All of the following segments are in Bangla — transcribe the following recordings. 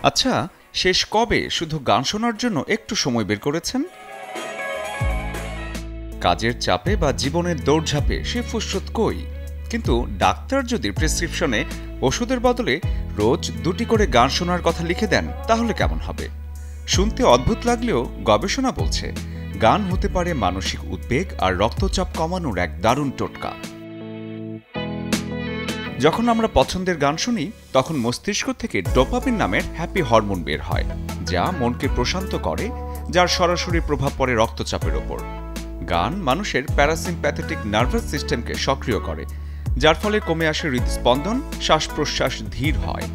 আচ্ছা, শেষ কবে শুধু গান শোনার জন্য একটু সময় বের করেছেন? কাজের চাপে বা জীবনের দৌড়ঝাঁপে সে ফুরসত কই? কিন্তু ডাক্তার যদি প্রেসক্রিপশনে ওষুধের বদলে রোজ 2টি করে গান শোনার কথা লিখে দেন, তাহলে কেমন হবে? শুনতে অদ্ভুত লাগলেও গবেষণা বলছে গান হতে পারে মানসিক উদ্বেগ আর রক্তচাপ কমানোর এক দারুণ টোটকা। যখন আমরা পছন্দের গান শুনি, তখন মস্তিষ্ক থেকে ডোপামিন নামের হ্যাপি হরমোন বের হয়, যা মনকে প্রশান্ত করে, যার সরাসরি প্রভাব পড়ে রক্তচাপের ওপর। গান মানুষের প্যারাসিম্প্যাথেটিক নার্ভাস সিস্টেমকে সক্রিয় করে, যার ফলে কমে আসে হৃদস্পন্দন, শ্বাস প্রশ্বাস ধীর হয়।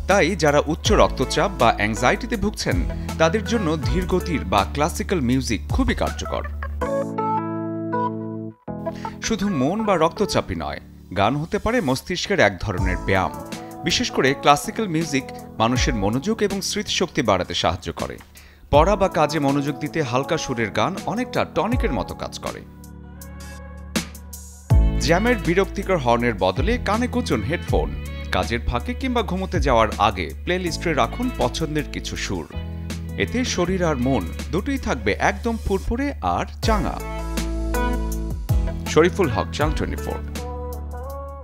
তাই যারা উচ্চ রক্তচাপ বা অ্যাংজাইটিতে ভুগছেন, তাদের জন্য ধীরগতির বা ক্লাসিক্যাল মিউজিক খুবই কার্যকর। শুধু মন বা রক্তচাপই নয়, গান হতে পারে মস্তিষ্কের এক ধরনের ব্যায়াম। বিশেষ করে ক্লাসিক্যাল মিউজিক মানুষের মনোযোগ এবং স্মৃতিশক্তি বাড়াতে সাহায্য করে। পড়া বা কাজে মনোযোগ দিতে হালকা সুরের গান অনেকটা টনিকের মতো কাজ করে। জ্যামের বিরক্তিকর হর্নের বদলে কানে কুচুন হেডফোন। কাজের ফাঁকে কিংবা ঘুমোতে যাওয়ার আগে প্লেলিস্টে রাখুন পছন্দের কিছু সুর। এতে শরীর আর মন দুটোই থাকবে একদম ফুরফুরে আর চাঙা। শরীফুল হক, চ্যানেল 24।